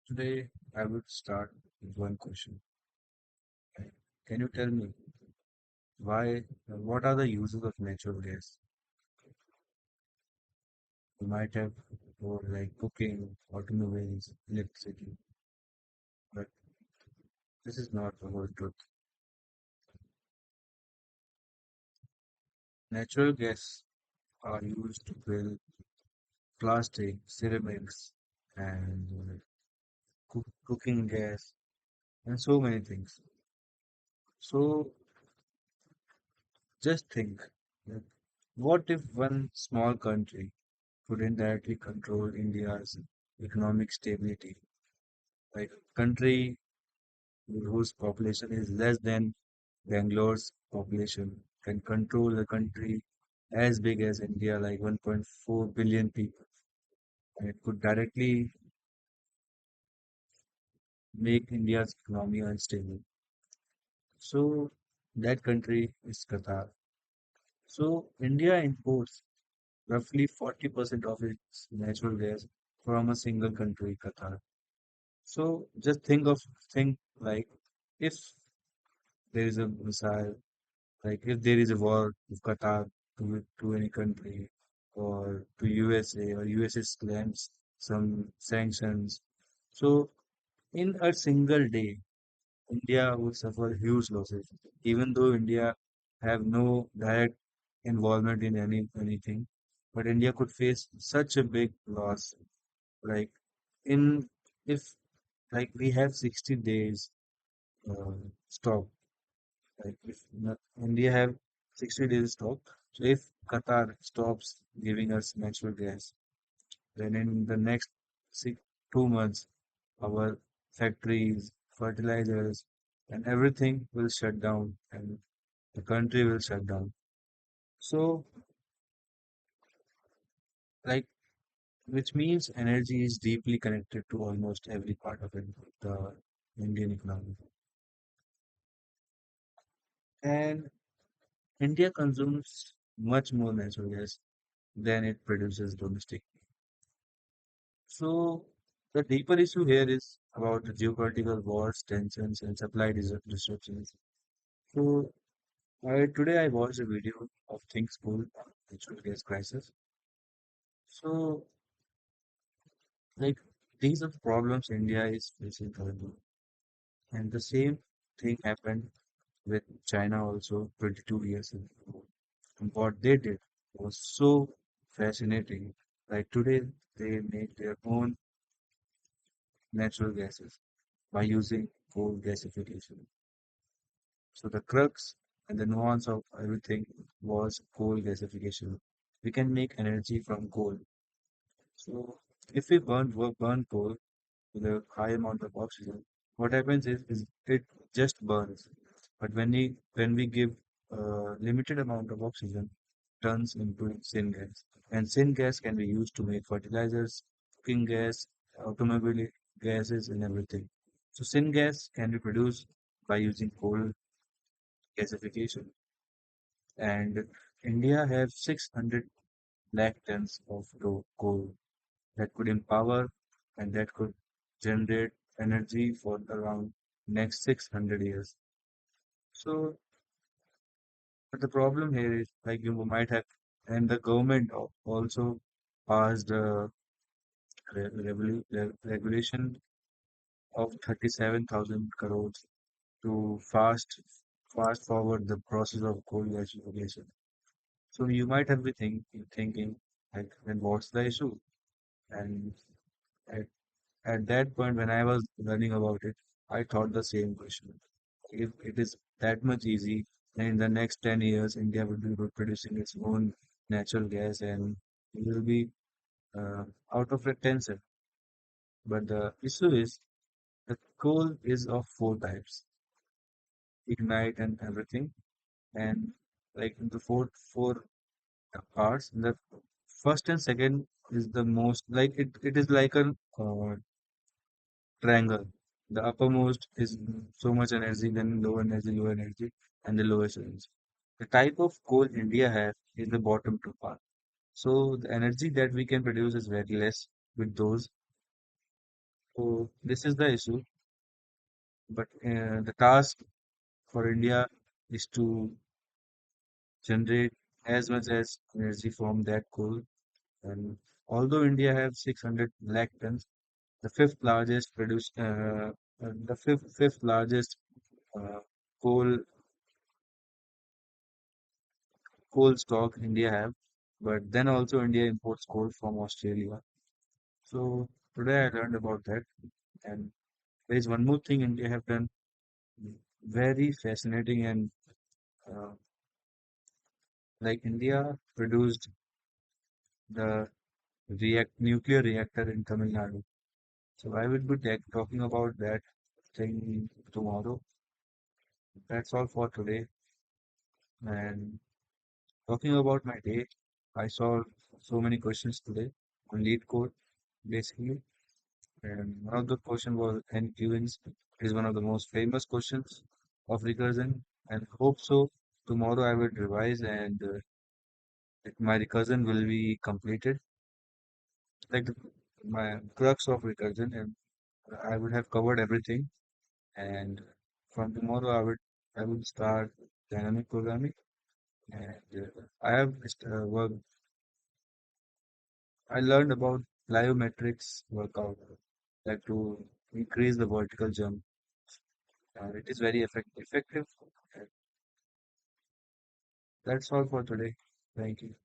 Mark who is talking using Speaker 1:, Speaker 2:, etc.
Speaker 1: Today, I would start with one question. Can you tell me what are the uses of natural gas? You might have for like cooking, automobiles, electricity, but this is not the whole truth. Natural gas are used to build plastic, ceramics, and cooking gas, and so many things. So just think, that what if one small country could indirectly control India's economic stability? Like a country whose population is less than Bangalore's population can control a country as big as India, like 1.4 billion people, and it could directly make India's economy unstable. So that country is Qatar. So India imports roughly 40% of its natural gas from a single country, Qatar. So just think like if there is a missile, like if there is a war with Qatar to any country or to USA or USA claims some sanctions. So in a single day, India would suffer huge losses, even though India have no direct involvement in anything. But India could face such a big loss, like in if like we have 60 days stock. Like if India have 60 days stock, so if Qatar stops giving us natural gas, then in the next six, 2 months, our factories, fertilizers, and everything will shut down, and the country will shut down. So, like, which means energy is deeply connected to almost every part of it, the Indian economy. And India consumes much more natural gas than it produces domestically. So the deeper issue here is about the geopolitical wars, tensions, and supply disruptions. So today I watched a video of things cool natural gas crisis. So like these are the problems India is facing currently, and the same thing happened with China also 22 years ago. And what they did was so fascinating. Like today, they make their own natural gases by using coal gasification. So the crux and the nuance of everything was coal gasification. We can make energy from coal. So if we burn coal with a high amount of oxygen, what happens is it just burns. But when we give a limited amount of oxygen, turns into syngas. And syngas can be used to make fertilizers, cooking gas, automobile gases, and everything. So syngas can be produced by using coal gasification. And India has 600 lakh tons of coal that could empower and that could generate energy for around next 600 years. So, but the problem here is like you might have, and the government also passed a regulation of 37,000 crores to fast forward the process of coal gasification. So you might have been thinking like, then what's the issue? And at, at that point, when I was learning about it, I thought the same question. If it is that much easy, then in the next 10 years, India will be producing its own natural gas and we will be out of it tension. But the issue is that coal is of four types, ignite and everything. And like in the four parts, the first and second is the most, like it is like a triangle. The uppermost is so much energy, then low energy, and the lowest energy. The type of coal India has is the bottom two part. So the energy that we can produce is very less with those. So this is the issue, but the task for India is to generate as much as energy from that coal. And although India has 600 lakh tons, the fifth largest uh, coal coal stock India have, but then also India imports coal from Australia. So today I learned about that, and there is one more thing India have done very fascinating and uh, like India produced the nuclear reactor in Tamil Nadu. So I will be talking about that thing tomorrow. That's all for today. And talking about my day, I saw so many questions today on lead code basically. And one of the question was NQNs is one of the most famous questions of recursion. And hope so. Tomorrow I will revise and my recursion will be completed. Like my crux of recursion, and I would have covered everything. And from tomorrow I would start dynamic programming. And I have worked. I learned about plyometrics workout like to increase the vertical jump. It is very effective. And that's all for today. Thank you.